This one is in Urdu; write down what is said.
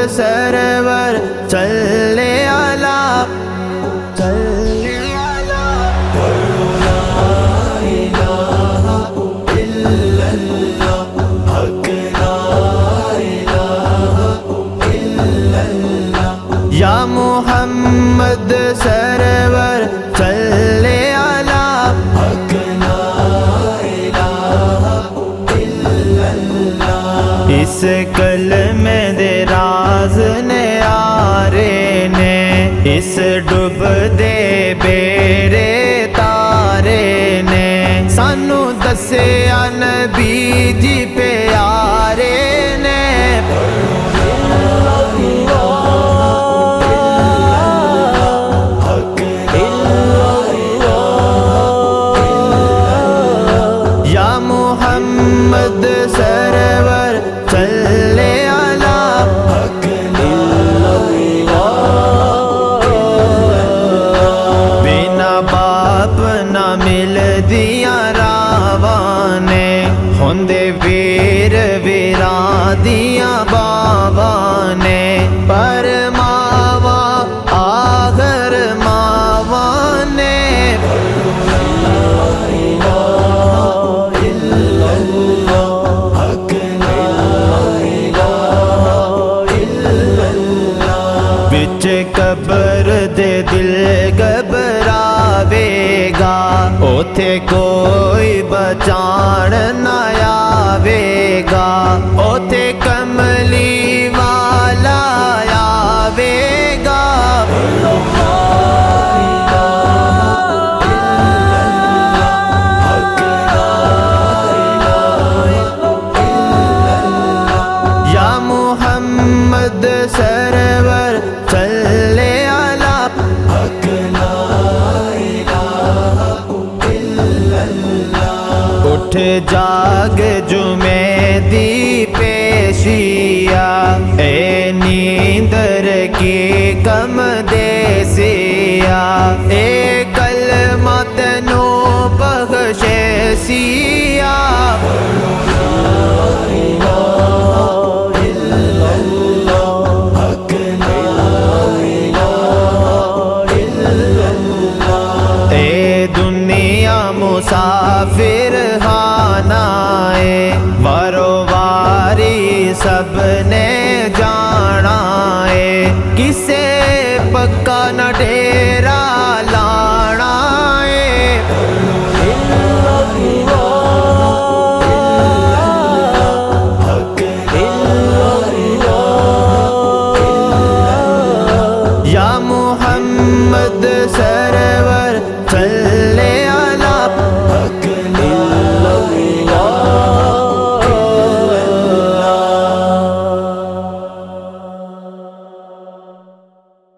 سرور صلی علی یا محمد سرور صلی علی اس کلمے دے راز نیارے نے اس ڈوب دے بیڑے تارے نے سانو دسیا نبی جی پیارے نے یا محمد سرور صلی علی بنا باپ نہ مل دیا راوانے ہوندے ویر ویران دیا بابا نے پر ماوا آخر ماوا نے بچ قبر دے دل گھبراوے گا اوتھے کوئی بچان نہ آوے گا اوتھے کملی والا آوے گا یا محمد سرور صلی علی اٹھ جاگ جمعے دی پیشیا اے نیندر کی کم دیسیا اے کلمہ تینو بخشے سیا اے دنیا مسافر خانہ ہے وارو واری سب نے جانا ہے کسے پکا نہ ڈیرا